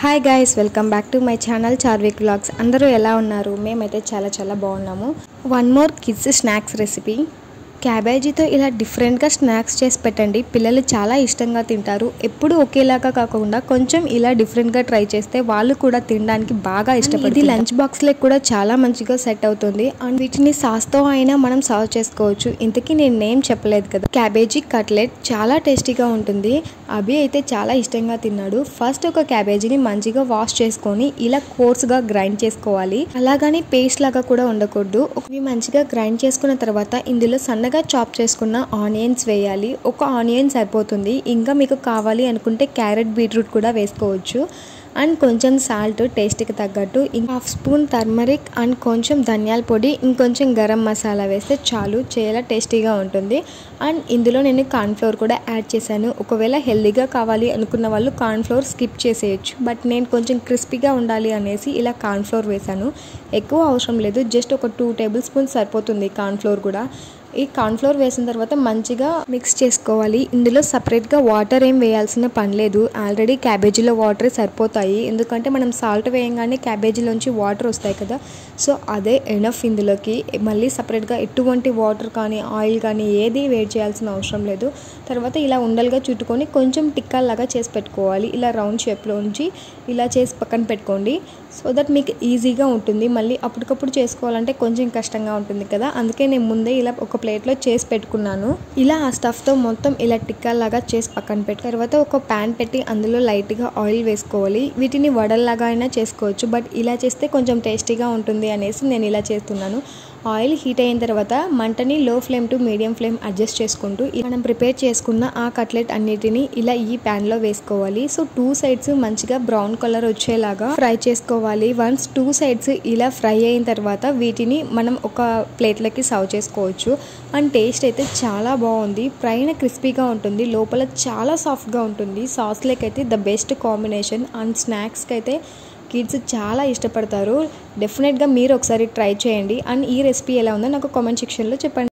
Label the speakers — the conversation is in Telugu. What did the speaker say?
Speaker 1: Hi guys, welcome back to my channel Charvik vlogs. అందరూ ఎలా ఉన్నారు? మేమైతే చాలా బాగున్నాము. One more kids snacks recipe. క్యాబేజీతో ఇలా డిఫరెంట్గా స్నాక్స్ చేసి పెట్టండి. పిల్లలు చాలా ఇష్టంగా తింటారు. ఎప్పుడు ఒకేలాగా కాకుండా కొంచెం ఇలా డిఫరెంట్గా ట్రై చేస్తే వాళ్ళు కూడా తినడానికి బాగా ఇష్టపడతారు. ఇది లంచ్ బాక్స్లకు కూడా చాలా మంచిగా సెట్ అవుతుంది. అండ్ వీటిని సాస్తో అయినా మనం సర్వ్ చేసుకోవచ్చు. ఇంతకీ నేను నేమ్ చెప్పలేదు కదా. క్యాబేజీ కట్లెట్ చాలా టేస్టీగా ఉంటుంది. అభి అయితే చాలా ఇష్టంగా తిన్నాడు. ఫస్ట్ ఒక క్యాబేజీని మంచిగా వాష్ చేసుకొని ఇలా కోర్స్గా గ్రైండ్ చేసుకోవాలి. అలాగని పేస్ట్ లాగా కూడా ఉండకూడదు. ఇవి మంచిగా గ్రైండ్ చేసుకున్న తర్వాత ఇందులో సన్నగా చాప్ చేసుకున్న ఆనియన్స్ వేయాలి. ఒక ఆనియన్ సరిపోతుంది. ఇంకా మీకు కావాలి అనుకుంటే క్యారెట్, బీట్రూట్ కూడా వేసుకోవచ్చు. అండ్ కొంచెం సాల్ట్ టేస్ట్కి తగ్గట్టు, హాఫ్ స్పూన్ టర్మరిక్ అండ్ కొంచెం ధనియాల పొడి, ఇంకొంచెం గరం మసాలా వేస్తే చాలు. చాలా టేస్టీగా ఉంటుంది. అండ్ ఇందులో నేను కార్న్ఫ్లోర్ కూడా యాడ్ చేశాను. ఒకవేళ హెల్దీగా కావాలి అనుకున్న వాళ్ళు కార్న్ఫ్లోర్ స్కిప్ చేసేయచ్చు. బట్ నేను కొంచెం క్రిస్పీగా ఉండాలి అనేసి ఇలా కార్న్ఫ్లోర్ వేశాను. ఎక్కువ అవసరం లేదు, జస్ట్ ఒక 2 టేబుల్ స్పూన్స్ సరిపోతుంది కార్న్ఫ్లోర్ కూడా. ఈ కార్న్ఫ్లోర్ వేసిన తర్వాత మంచిగా మిక్స్ చేసుకోవాలి. ఇందులో సపరేట్గా వాటర్ ఏం వేయాల్సిన పని లేదు. ఆల్రెడీ క్యాబేజీలో వాటర్ సరిపోతాయి. ఎందుకంటే మనం సాల్ట్ వేయంగానే క్యాబేజీలోంచి వాటర్ వస్తాయి కదా. సో అదే ఎనఫ్. ఇందులోకి మళ్ళీ సపరేట్గా ఎటువంటి వాటర్ కానీ ఆయిల్ కానీ ఏది వేడి చేయాల్సిన అవసరం లేదు. తర్వాత ఇలా ఉండలుగా చుట్టుకొని కొంచెం టిక్కాల్లాగా చేసి పెట్టుకోవాలి. ఇలా రౌండ్ షేప్లో ఉంచి ఇలా చేసి పక్కన పెట్టుకోండి. సో దట్ మీకు ఈజీగా ఉంటుంది. మళ్ళీ అప్పటికప్పుడు చేసుకోవాలంటే కొంచెం కష్టంగా ఉంటుంది కదా. అందుకే నేను ముందే ఇలా ఒక ప్లేట్లో చేసి పెట్టుకున్నాను. ఇలా ఆ స్టఫ్తో మొత్తం ఇలా టిక్కాల్లాగా చేసి పక్కన పెట్టి తర్వాత ఒక ప్యాన్ పెట్టి అందులో లైట్గా ఆయిల్ వేసుకోవాలి. వీటిని వడల్లాగా అయినా చేసుకోవచ్చు, బట్ ఇలా చేస్తే కొంచెం టేస్టీగా ఉంటుంది అనేసి నేను ఇలా చేస్తున్నాను. ఆయిల్ హీట్ అయిన తర్వాత మంటని లో flame to medium flame adjust చేసుకుంటూ మనం ప్రిపేర్ చేసుకున్న ఆ కట్లెట్ అన్నిటిని ఇలా ఈ ప్యాన్లో వేసుకోవాలి. సో 2 సైడ్స్ మంచిగా బ్రౌన్ కలర్ వచ్చేలాగా ఫ్రై చేసుకోవాలి. వన్స్ 2 సైడ్స్ ఇలా ఫ్రై అయిన తర్వాత వీటిని మనం ఒక ప్లేట్లోకి సర్వ్ చేసుకోవచ్చు. అండ్ టేస్ట్ అయితే చాలా బాగుంది. పైన క్రిస్పీగా ఉంటుంది, లోపల చాలా సాఫ్ట్గా ఉంటుంది. సాస్లోకి అయితే ద బెస్ట్ కాంబినేషన్. అండ్ స్నాక్స్కి అయితే కిడ్స్ చాలా ఇష్టపడతారు. డెఫినెట్గా మీరు ఒకసారి ట్రై చేయండి. అండ్ ఈ రెసిపీ ఎలా ఉందో నాకు కామెంట్ సెక్షన్లో చెప్పండి.